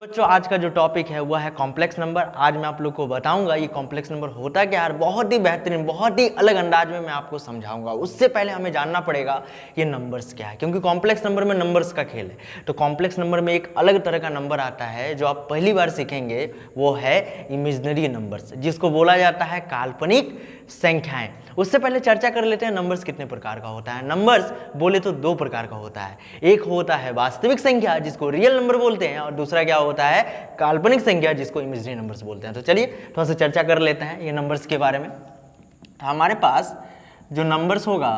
बच्चों आज का जो टॉपिक है वह है कॉम्प्लेक्स नंबर। आज मैं आप लोग को बताऊंगा ये कॉम्प्लेक्स नंबर होता क्या है। बहुत ही बेहतरीन, बहुत ही अलग अंदाज में मैं आपको समझाऊंगा। उससे पहले हमें जानना पड़ेगा ये नंबर्स क्या है, क्योंकि कॉम्प्लेक्स नंबर में नंबर्स का खेल है। तो कॉम्प्लेक्स नंबर में एक अलग तरह का नंबर आता है जो आप पहली बार सीखेंगे, वो है इमेजिनरी नंबर्स, जिसको बोला जाता है काल्पनिक संख्याएं। उससे पहले चर्चा कर लेते हैं नंबर्स कितने प्रकार का होता है। नंबर्स बोले तो दो प्रकार का होता है, एक होता है वास्तविक संख्या जिसको रियल नंबर बोलते हैं, और दूसरा क्या होता है काल्पनिक संख्या जिसको इमेजिनरी नंबर्स बोलते हैं। तो चलिए थोड़ा सा चर्चा कर लेते हैं ये नंबर्स के बारे में। तो हमारे पास जो नंबर्स होगा,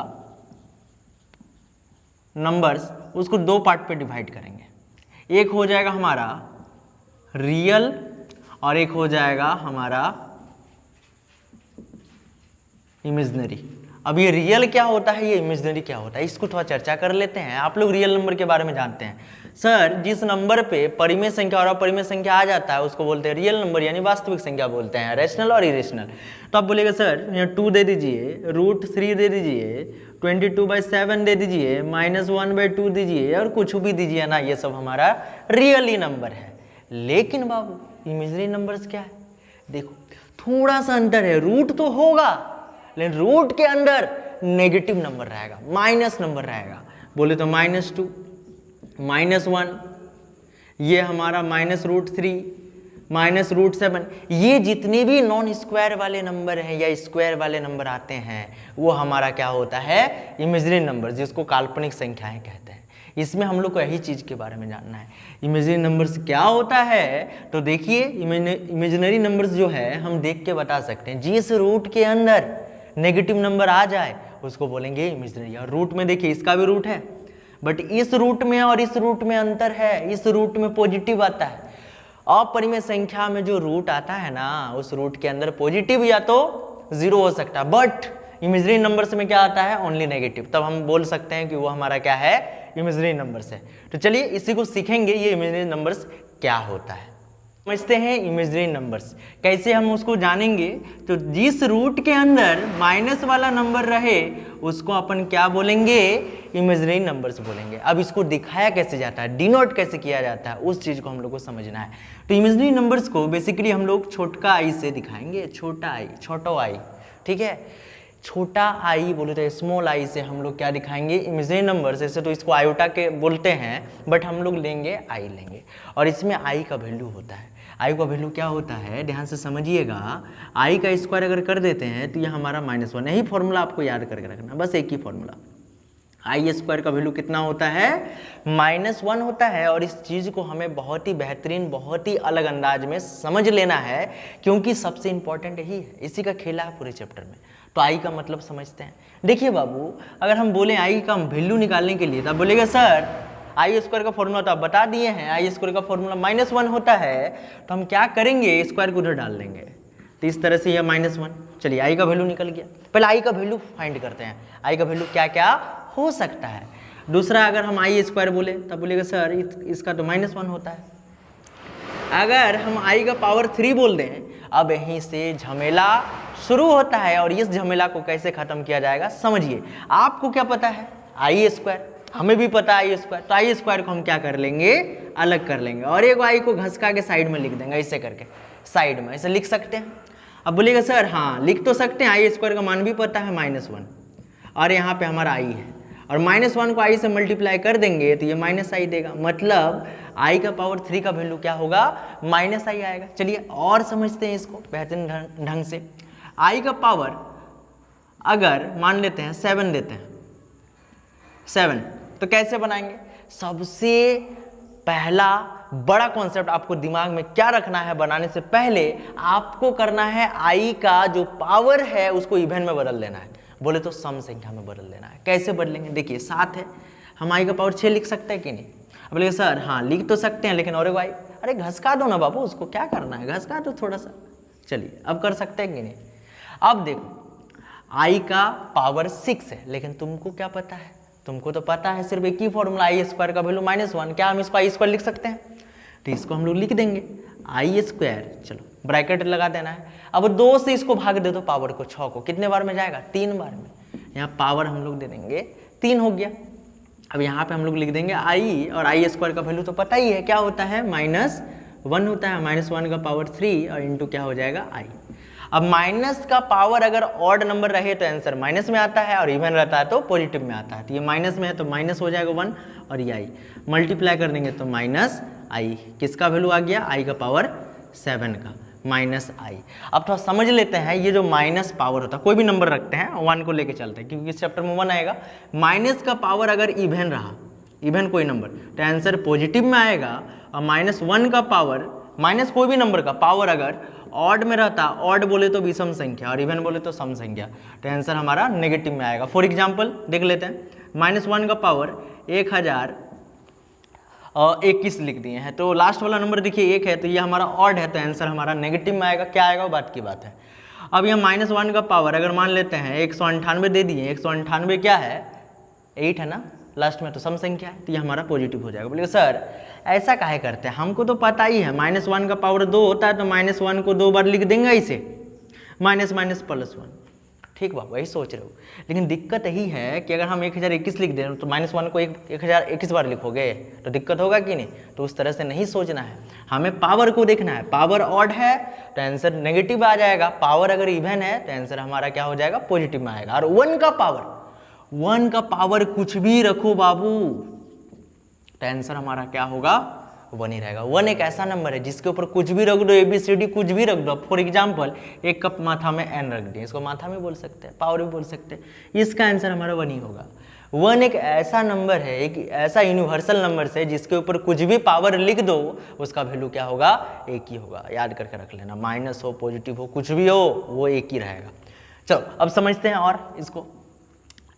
नंबर्स उसको दो पार्ट पे डिवाइड करेंगे। एक हो जाएगा हमारा रियल और एक हो जाएगा हमारा इमेजिनरी। अब ये रियल क्या होता है, ये इमेजिनरी क्या होता है, इसको थोड़ा चर्चा कर लेते हैं। आप लोग रियल नंबर के बारे में जानते हैं, सर जिस नंबर पे परिमेय संख्या और अपरिमेय संख्या आ जाता है उसको बोलते हैं रियल नंबर, यानी वास्तविक संख्या बोलते हैं, रैशनल और इरेशनल। तो आप बोलेगा सर यहाँ 2 दे दीजिए, √3 दे दीजिए, 22/7 दे दीजिए, -1/2 दीजिए और कुछ भी दीजिए ना, ये सब हमारा रियली नंबर है। लेकिन बाबू इमेजिनरी नंबर्स क्या है, देखो थोड़ा सा अंतर है। रूट तो होगा लेकिन रूट के अंदर नेगेटिव नंबर रहेगा, माइनस नंबर रहेगा। बोले तो -2, -1, ये हमारा -√3, -√7, ये जितने भी नॉन स्क्वायर वाले नंबर हैं या स्क्वायर वाले नंबर आते हैं वो हमारा क्या होता है इमेजिनरी नंबर, जिसको काल्पनिक संख्याएं कहते हैं। इसमें हम लोग को यही चीज़ के बारे में जानना है, इमेजिनरी नंबर्स क्या होता है। तो देखिए इमेजिनरी नंबर्स जो है हम देख के बता सकते हैं, जिस रूट के अंदर नेगेटिव नंबर आ जाए उसको बोलेंगे इमेजिनरी। और रूट में देखिए इसका भी रूट है, बट इस रूट में और इस रूट में अंतर है, इस रूट में पॉजिटिव आता है। अपरिमेय संख्या में जो रूट आता है ना, उस रूट के अंदर पॉजिटिव या तो 0 हो सकता है, बट इमेजिनरी नंबर्स में क्या आता है ओनली नेगेटिव। तब हम बोल सकते हैं कि वो हमारा क्या है इमेजिनरी नंबर्स है। तो चलिए इसी को सीखेंगे, ये इमेजिनरी नंबर्स क्या होता है। समझते हैं इमेजिनरी नंबर्स कैसे हम उसको जानेंगे। तो जिस रूट के अंदर माइनस वाला नंबर रहे उसको अपन क्या बोलेंगे इमेजिनरी नंबर्स बोलेंगे। अब इसको दिखाया कैसे जाता है, डिनोट कैसे किया जाता है, उस चीज़ को हम लोग को समझना है। तो इमेजिनरी नंबर्स को बेसिकली हम लोग छोटा आई से दिखाएंगे, छोटा आई, ठीक है। छोटा आई बोले तो स्मॉल आई से हम लोग क्या दिखाएंगे इमेजिनरी नंबर्स। ऐसे तो इसको आयोटा के बोलते हैं, बट हम लोग लेंगे आई लेंगे, और इसमें आई का वैल्यू होता है। आई का वैल्यू क्या होता है ध्यान से समझिएगा, आई का स्क्वायर अगर कर देते हैं तो ये हमारा -1। यही फॉर्मूला आपको याद करके रखना, बस एक ही फॉर्मूला। आई स्क्वायर का वैल्यू कितना होता है -1 होता है। और इस चीज़ को हमें बहुत ही बेहतरीन, बहुत ही अलग अंदाज में समझ लेना है, क्योंकि सबसे इंपॉर्टेंट यही है, इसी का खेला है पूरे चैप्टर में। तो आई का मतलब समझते हैं। देखिए बाबू, अगर हम बोले आई का वैल्यू निकालने के लिए तो आप बोलेगा सर आई स्क्वायर का फॉर्मूला तो आप बता दिए हैं, आई स्क्वायर का फॉर्मूला -1 होता है। तो हम क्या करेंगे स्क्वायर को उधर डाल देंगे, तो इस तरह से यह -1। चलिए आई का वैल्यू निकल गया। पहले आई का वैल्यू फाइंड करते हैं, आई का वैल्यू क्या क्या हो सकता है। दूसरा, अगर हम आई स्क्वायर बोले तब बोलेगा सर इसका तो -1 होता है। अगर हम आई का पावर 3 बोल दें, अब यहीं से झमेला शुरू होता है। और इस झमेला को कैसे खत्म किया जाएगा समझिए। आपको क्या पता है आई स्क्वायर, हमें भी पता है आई स्क्वायर, तो आई स्क्वायर को हम क्या कर लेंगे अलग कर लेंगे, और एक आई को घसका के साइड में लिख देंगे, ऐसे करके साइड में ऐसे लिख सकते हैं। अब बोलिएगा सर हाँ लिख तो सकते हैं, आई स्क्वायर का मान भी पता है -1, और यहाँ पे हमारा आई है, और -1 को आई से मल्टीप्लाई कर देंगे तो ये -i देगा। मतलब आई का पावर 3 का वैल्यू क्या होगा -i आएगा। चलिए और समझते हैं इसको बेहतरीन ढंग से। आई का पावर अगर मान लेते हैं 7 देते हैं, 7 तो कैसे बनाएंगे। सबसे पहला बड़ा कॉन्सेप्ट आपको दिमाग में क्या रखना है, बनाने से पहले आपको करना है आई का जो पावर है उसको इवन में बदल देना है, बोले तो सम संख्या में बदल देना है। कैसे बदलेंगे, देखिए 7 है, हम आई का पावर 6 लिख सकते हैं कि नहीं। अब बोले सर हाँ लिख तो सकते हैं, लेकिन और एक आई, अरे घसका दो ना बाबू, उसको क्या करना है, घसका दो थोड़ा सा। चलिए अब कर सकते हैं कि नहीं। अब देखो आई का पावर 6 है, लेकिन तुमको क्या पता है, तुमको तो पता है सिर्फ एक ही फॉर्मूला आई स्क्वायर का वैल्यू -1। क्या हम इसको आई स्क्वायर लिख सकते हैं, तो इसको हम लोग लिख देंगे आई स्क्वायर, चलो ब्रैकेट लगा देना है। अब 2 से इसको भाग दे दो पावर को, 6 को, कितने बार में जाएगा 3 बार में। यहाँ पावर हम लोग दे देंगे 3 हो गया। अब यहाँ पे हम लोग लिख देंगे आई, और आई स्क्वायर का वैल्यू तो पता ही है क्या होता है 1 होता है, -1 का पावर 3 और इंटू क्या हो जाएगा i। अब माइनस का पावर अगर ऑड नंबर रहे तो आंसर माइनस में आता है और इवन रहता है तो पॉजिटिव में आता है। तो ये माइनस में है तो माइनस हो जाएगा 1 और ये i मल्टीप्लाई कर देंगे तो -i, किसका वैल्यू आ गया, i का पावर 7 का -i। अब थोड़ा समझ लेते हैं, ये जो माइनस पावर होता है, कोई भी नंबर रखते हैं 1 को लेके चलते हैं क्योंकि इस चैप्टर में 1 आएगा। माइनस का पावर अगर इवन रहा, इवन कोई नंबर, तो आंसर पॉजिटिव में आएगा। और -1 का पावर, माइनस कोई भी नंबर का पावर अगर ऑड में रहता, ऑड बोले तो विषम संख्या और इवन बोले तो सम संख्या, तो आंसर हमारा नेगेटिव में आएगा। फॉर एग्जाम्पल देख लेते हैं, -1 का पावर 1021 लिख दिए हैं, तो लास्ट वाला नंबर देखिए 1 है, तो ये हमारा ऑड है, तो आंसर हमारा नेगेटिव में आएगा। क्या आएगा वो बात की बात है। अब यह -1 का पावर अगर मान लेते हैं 198 दे दिए, 198 क्या है, 8 है ना, लास्ट में तो सम संख्या है, तो ये हमारा पॉजिटिव हो जाएगा। बोलिए सर ऐसा काहे करते हैं, हमको तो पता ही है -1 का पावर 2 होता है, तो -1 को 2 बार लिख देंगे इसे, -+1। ठीक बाबा, वही सोच रहे हो, लेकिन दिक्कत यही है कि अगर हम 1021 लिख दें तो -1 को 1021 बार लिखोगे तो दिक्कत होगा कि नहीं। तो उस तरह से नहीं सोचना है, हमें पावर को देखना है। पावर ऑड है तो आंसर नेगेटिव आ जाएगा, पावर अगर इवन है तो आंसर हमारा क्या हो जाएगा, पॉजिटिव में आएगा। और 1 का पावर कुछ भी रखो बाबू, तो आंसर हमारा क्या होगा, 1 ही रहेगा। 1 एक ऐसा नंबर है जिसके ऊपर कुछ भी रख दो, ABCD कुछ भी रख दो। फॉर एग्जाम्पल एक कप माथा में n रख दिए, इसको माथा में बोल सकते हैं, पावर भी बोल सकते हैं, इसका आंसर हमारा 1 ही होगा। 1 एक ऐसा नंबर है, एक ऐसा यूनिवर्सल नंबर से जिसके ऊपर कुछ भी पावर लिख दो उसका वैल्यू क्या होगा, 1 ही होगा। याद करके रख लेना, माइनस हो पॉजिटिव हो कुछ भी हो वो 1 ही रहेगा। चलो अब समझते हैं और इसको।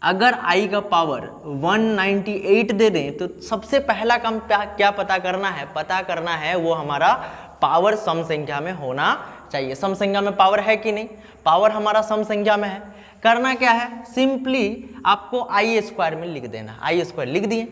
अगर i का पावर 198 दे दें तो सबसे पहला काम क्या पता करना है, पता करना है वो हमारा पावर सम संख्या में होना चाहिए। सम संख्या में पावर है कि नहीं, पावर हमारा सम संख्या में है। करना क्या है, सिंपली आपको i² में लिख देना, i² लिख दिए।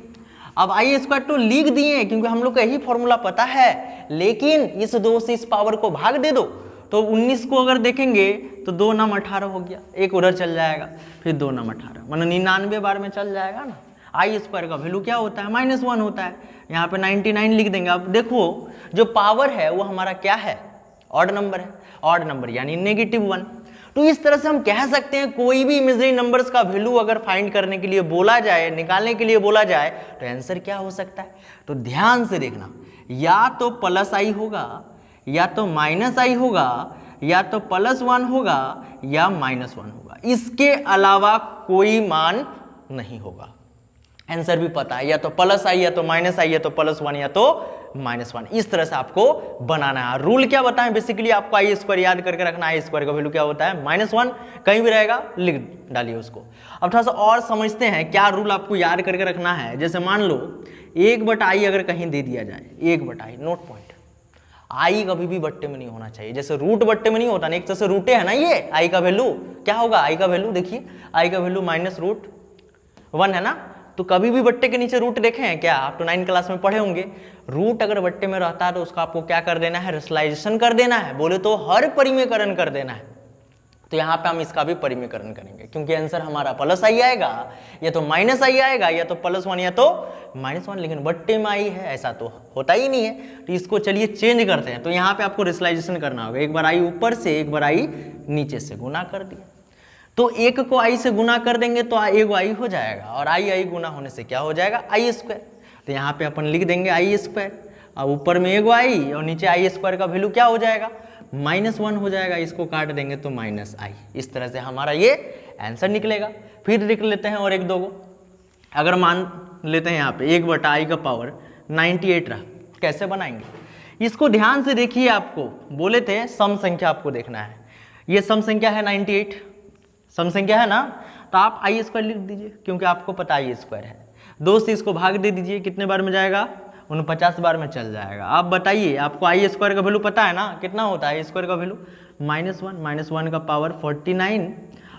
अब i² तो लिख दिए क्योंकि हम लोग को यही फॉर्मूला पता है, लेकिन इस 2 से इस पावर को भाग दे दो तो 19 को अगर देखेंगे तो 2 9 18 हो गया, एक उधर चल जाएगा, फिर 2 9 18 मतलब 99 बार में चल जाएगा ना। i² का वैल्यू क्या होता है, -1 होता है, यहाँ पे 99 लिख देंगे। अब देखो जो पावर है वो हमारा क्या है, ऑड नंबर है, ऑड नंबर यानी -1। तो इस तरह से हम कह सकते हैं कोई भी इमेजिनरी नंबर्स का वैल्यू अगर फाइंड करने के लिए बोला जाए, निकालने के लिए बोला जाए, तो आंसर क्या हो सकता है। तो ध्यान से देखना, या तो +i होगा, या तो -i होगा, या तो +1 होगा, या -1 होगा, इसके अलावा कोई मान नहीं होगा। आंसर भी पता है, या तो +i, या तो -i, या तो +1, या तो -1। इस तरह से आपको बनाना है। रूल क्या बताएं, बेसिकली आपको i² याद करके रखना है। i² का वैल्यू क्या होता है, -1, कहीं भी रहेगा लिख डालिए उसको। अब थोड़ा सा और समझते हैं क्या रूल आपको याद करके रखना है। जैसे मान लो 1/i अगर कहीं दे दिया जाए, 1/i, नोट पॉइंट, आई कभी भी बट्टे में नहीं होना चाहिए। जैसे रूट बट्टे में नहीं होता ना, एक तरह से रूटे है ना, ये आई का वैल्यू क्या होगा, आई का वैल्यू देखिए, आई का वैल्यू -√1 है ना। तो कभी भी बट्टे के नीचे रूट देखे हैं क्या, आप तो 9 क्लास में पढ़े होंगे। रूट अगर बट्टे में रहता है तो उसका आपको क्या कर देना है, रेशनलाइजेशन कर देना है, बोले तो हर परिमेयकरण कर देना है। तो यहाँ पे हम इसका भी परिमेयकरण करेंगे क्योंकि आंसर हमारा +i आएगा, या तो -i आएगा, या तो +1 या तो -1, लेकिन बट्टे में आई है ऐसा तो होता ही नहीं है। तो इसको चलिए चेंज करते हैं। तो यहाँ पे आपको रेशनलाइजेशन करना होगा, एक बार i ऊपर से, एक बार i नीचे से, गुना कर दिया। तो 1 को i से गुना कर देंगे तो एगो i हो जाएगा, और i गुना होने से क्या हो जाएगा, i²। तो यहाँ पे अपन लिख देंगे i², और ऊपर में एगो i और नीचे i² का वैल्यू क्या हो जाएगा, -1 हो जाएगा। इसको काट देंगे तो -i। इस तरह से हमारा ये आंसर निकलेगा। फिर लिख लेते हैं और 1-2 को। अगर मान लेते हैं यहाँ पे 1/i का पावर 98 रहा, कैसे बनाएंगे इसको, ध्यान से देखिए। आपको बोले थे सम संख्या आपको देखना है, ये सम संख्या है 98, सम संख्या है ना, तो आप i² लिख दीजिए क्योंकि आपको पता i² है। 2 से इसको भाग दे दीजिए, कितने बार में जाएगा, 49 बार में चल जाएगा। आप बताइए, आपको i² का वैल्यू पता है ना, कितना होता है i² का वैल्यू, -1, -1 का पावर 49।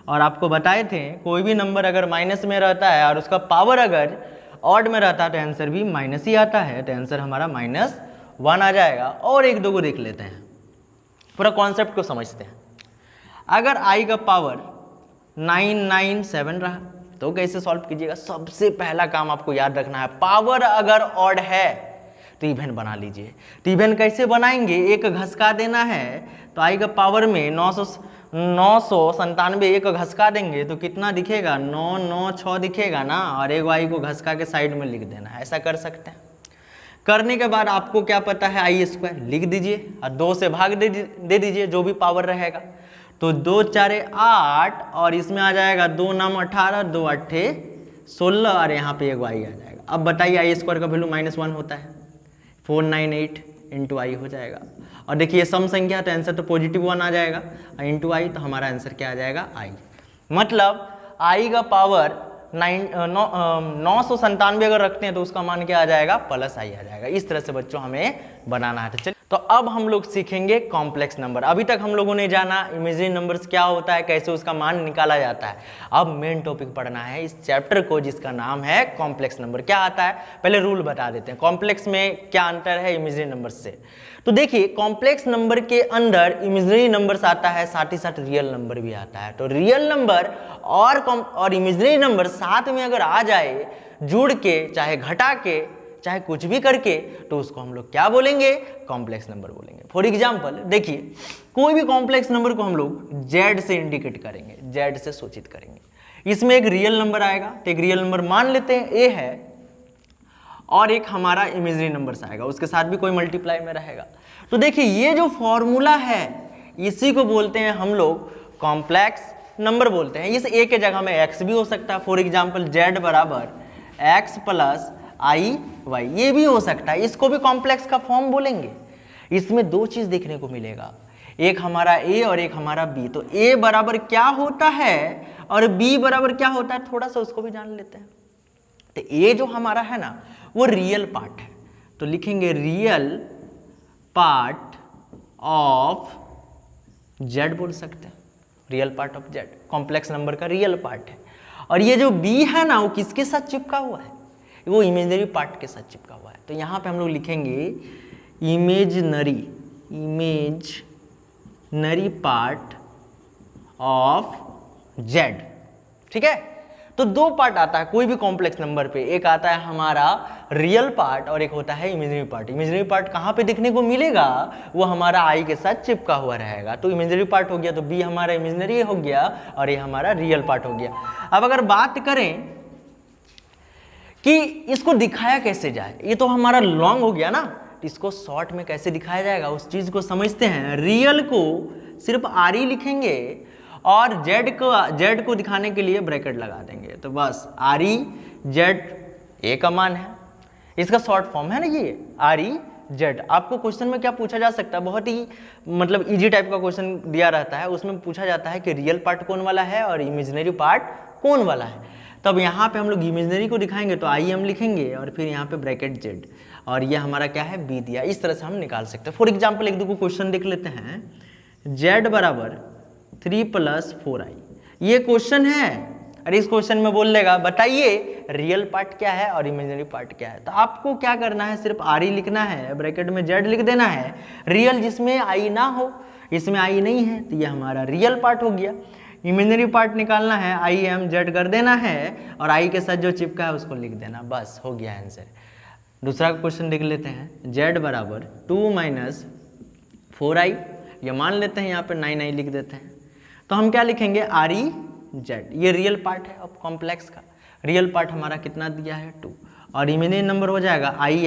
और आपको बताए थे कोई भी नंबर अगर माइनस में रहता है और उसका पावर अगर ऑड में रहता है तो आंसर भी माइनस ही आता है, तो आंसर हमारा -1 आ जाएगा। और 1-2 को देख लेते हैं, पूरा कॉन्सेप्ट को समझते हैं। अगर i का पावर 997 रहा तो कैसे सॉल्व कीजिएगा। सबसे पहला काम आपको याद रखना है, पावर अगर ऑड है तो इवन बना लीजिए। तो इवन कैसे बनाएंगे, एक घसका देना है तो आई का पावर में 997 एक घसका देंगे तो कितना दिखेगा, 996 दिखेगा ना, और एक आई को घसका के साइड में लिख देना है। ऐसा कर सकते हैं। करने के बाद आपको क्या पता है, आई स्क्वायर लिख दीजिए और 2 से भाग दे दीजिए जो भी पावर रहेगा। तो 2 4 8 और इसमें आ जाएगा 2 9 18, 2 8 16 और यहाँ पे एक आई आ जाएगा। अब बताइए आई स्क्वायर का वैल्यू -1 होता है, 498 इंटू आई हो जाएगा। और देखिए सम संख्या तो आंसर तो +1 आ जाएगा, इंटू आई तो हमारा आंसर क्या आ जाएगा, आई। मतलब आई का पावर 997 अगर रखते हैं तो उसका मान क्या आ जाएगा, प्लस आई आ जाएगा। इस तरह से बच्चों हमें बनाना है। चलिए तो अब हम लोग सीखेंगे कॉम्प्लेक्स नंबर। अभी तक हम लोगों ने जाना इमेजिनरी नंबर्स क्या होता है, कैसे उसका मान निकाला जाता है। अब मेन टॉपिक पढ़ना है इस चैप्टर को जिसका नाम है कॉम्प्लेक्स नंबर। क्या आता है पहले रूल बता देते हैं, कॉम्प्लेक्स में क्या अंतर है इमेजिनरी नंबर से। तो देखिए कॉम्प्लेक्स नंबर के अंदर इमेजिनरी नंबर्स आता है, साथ ही साथ रियल नंबर भी आता है। तो रियल नंबर और इमेजिनरी नंबर साथ में अगर आ जाए, जुड़ के चाहे घटा के चाहे कुछ भी करके, तो उसको हम लोग क्या बोलेंगे, कॉम्प्लेक्स नंबर बोलेंगे। फॉर एग्जाम्पल देखिए कोई भी कॉम्प्लेक्स नंबर को हम लोग जेड से इंडिकेट करेंगे, जेड से सूचित करेंगे। इसमें एक रियल नंबर आएगा, तो एक रियल नंबर मान लेते हैं ए है, और एक हमारा इमेजिनरी नंबर आएगा, उसके साथ भी कोई मल्टीप्लाई में रहेगा। तो देखिए ये जो फॉर्मूला है इसी को बोलते हैं हम लोग कॉम्प्लेक्स नंबर बोलते हैं। इस ए के जगह में एक्स भी हो सकता है, फॉर एग्जाम्पल जेड बराबर एक्स प्लस आई वाई, ये भी हो सकता है। इसको भी कॉम्प्लेक्स का फॉर्म बोलेंगे। इसमें 2 चीज देखने को मिलेगा, एक हमारा ए और एक हमारा बी। तो ए बराबर क्या होता है और बी बराबर क्या होता है, थोड़ा सा उसको भी जान लेते हैं। तो ए जो हमारा है ना वो रियल पार्ट है, तो लिखेंगे रियल पार्ट ऑफ जेड बोल सकते हैं, real part of Z complex number का रियल पार्ट है। और ये जो बी है ना वो किसके साथ चिपका हुआ है, वो इमेजिनरी पार्ट के साथ चिपका हुआ है। तो यहाँ पे हम लोग लिखेंगे इमेजिनरी पार्ट ऑफ जेड। ठीक है, तो 2 पार्ट आता है कोई भी कॉम्प्लेक्स नंबर पे, एक आता है हमारा रियल पार्ट और एक होता है इमेजिनरी पार्ट। इमेजिनरी पार्ट कहाँ पे देखने को मिलेगा, वो हमारा आई के साथ चिपका हुआ रहेगा। तो इमेजिनरी पार्ट हो गया, तो बी हमारा इमेजिनरी हो गया और ये हमारा रियल पार्ट हो गया। अब अगर बात करें कि इसको दिखाया कैसे जाए, ये तो हमारा लॉन्ग हो गया ना, इसको शॉर्ट में कैसे दिखाया जाएगा उस चीज को समझते हैं। रियल को सिर्फ आर ही लिखेंगे और जेड को दिखाने के लिए ब्रैकेट लगा देंगे। तो बस आर ई जेड ए का मान है, इसका शॉर्ट फॉर्म है ना ये आर ई जेड। आपको क्वेश्चन में क्या पूछा जा सकता है, बहुत ही मतलब इजी टाइप का क्वेश्चन दिया रहता है, उसमें पूछा जाता है कि रियल पार्ट कौन वाला है और इमेजिनरी पार्ट कौन वाला है। तब यहाँ पे हम लोग इमेजिनरी को दिखाएंगे तो आई एम लिखेंगे और फिर यहाँ पे ब्रैकेट जेड, और ये हमारा क्या है बी दिया। इस तरह से हम निकाल सकते हैं। फॉर एग्जाम्पल एक दो क्वेश्चन देख लेते हैं। जेड बराबर 3 + 4i, ये क्वेश्चन है। और इस क्वेश्चन में बोल देगा बताइए रियल पार्ट क्या है और इमेजिनरी पार्ट क्या है। तो आपको क्या करना है, सिर्फ आर ही लिखना है, ब्रैकेट में जेड लिख देना है। रियल जिसमें आई ना हो, इसमें आई नहीं है, तो ये हमारा रियल पार्ट हो गया। इमेजिनरी पार्ट निकालना है, आई एम जेड कर देना है और आई के साथ जो चिपका है उसको लिख देना, बस हो गया आंसर। दूसरा क्वेश्चन देख लेते हैं। जेड बराबर 2 - 4i, ये मान लेते हैं यहाँ पे 9i लिख देते हैं। तो हम क्या लिखेंगे, आर ई जेड, ये रियल पार्ट है। अब कॉम्प्लेक्स का रियल पार्ट हमारा कितना दिया है 2, और इमेजिनरी नंबर हो जाएगा आई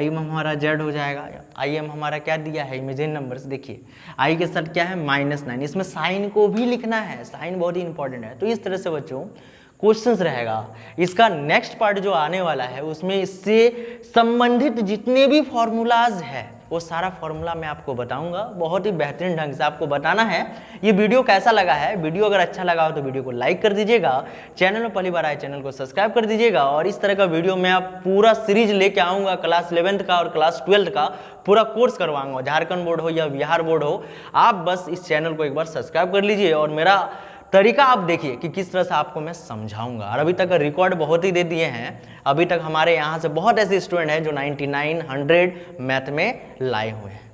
एम हमारा जेड हो जाएगा। आई एम हमारा क्या दिया है इमेजिनरी नंबर्स, देखिए आई के साथ क्या है -9, इसमें साइन को भी लिखना है, साइन बहुत ही इंपॉर्टेंट है। तो इस तरह से बच्चों क्वेश्चंस रहेगा। इसका नेक्स्ट पार्ट जो आने वाला है उसमें इससे संबंधित जितने भी फॉर्मूलाज है वो सारा फॉर्मूला मैं आपको बताऊंगा, बहुत ही बेहतरीन ढंग से आपको बताना है। ये वीडियो कैसा लगा है, वीडियो अगर अच्छा लगा हो तो वीडियो को लाइक कर दीजिएगा, चैनल में पहली बार आए चैनल को सब्सक्राइब कर दीजिएगा। और इस तरह का वीडियो मैं आप पूरा सीरीज लेके आऊँगा, क्लास 11th का और क्लास 12th का पूरा कोर्स करवाऊंगा, झारखंड बोर्ड हो या बिहार बोर्ड हो। आप बस इस चैनल को एक बार सब्सक्राइब कर लीजिए और मेरा तरीका आप देखिए कि किस तरह से आपको मैं समझाऊंगा। और अभी तक रिकॉर्ड बहुत ही दे दिए हैं, अभी तक हमारे यहाँ से बहुत ऐसे स्टूडेंट हैं जो 99, 100 मैथ में लाए हुए हैं।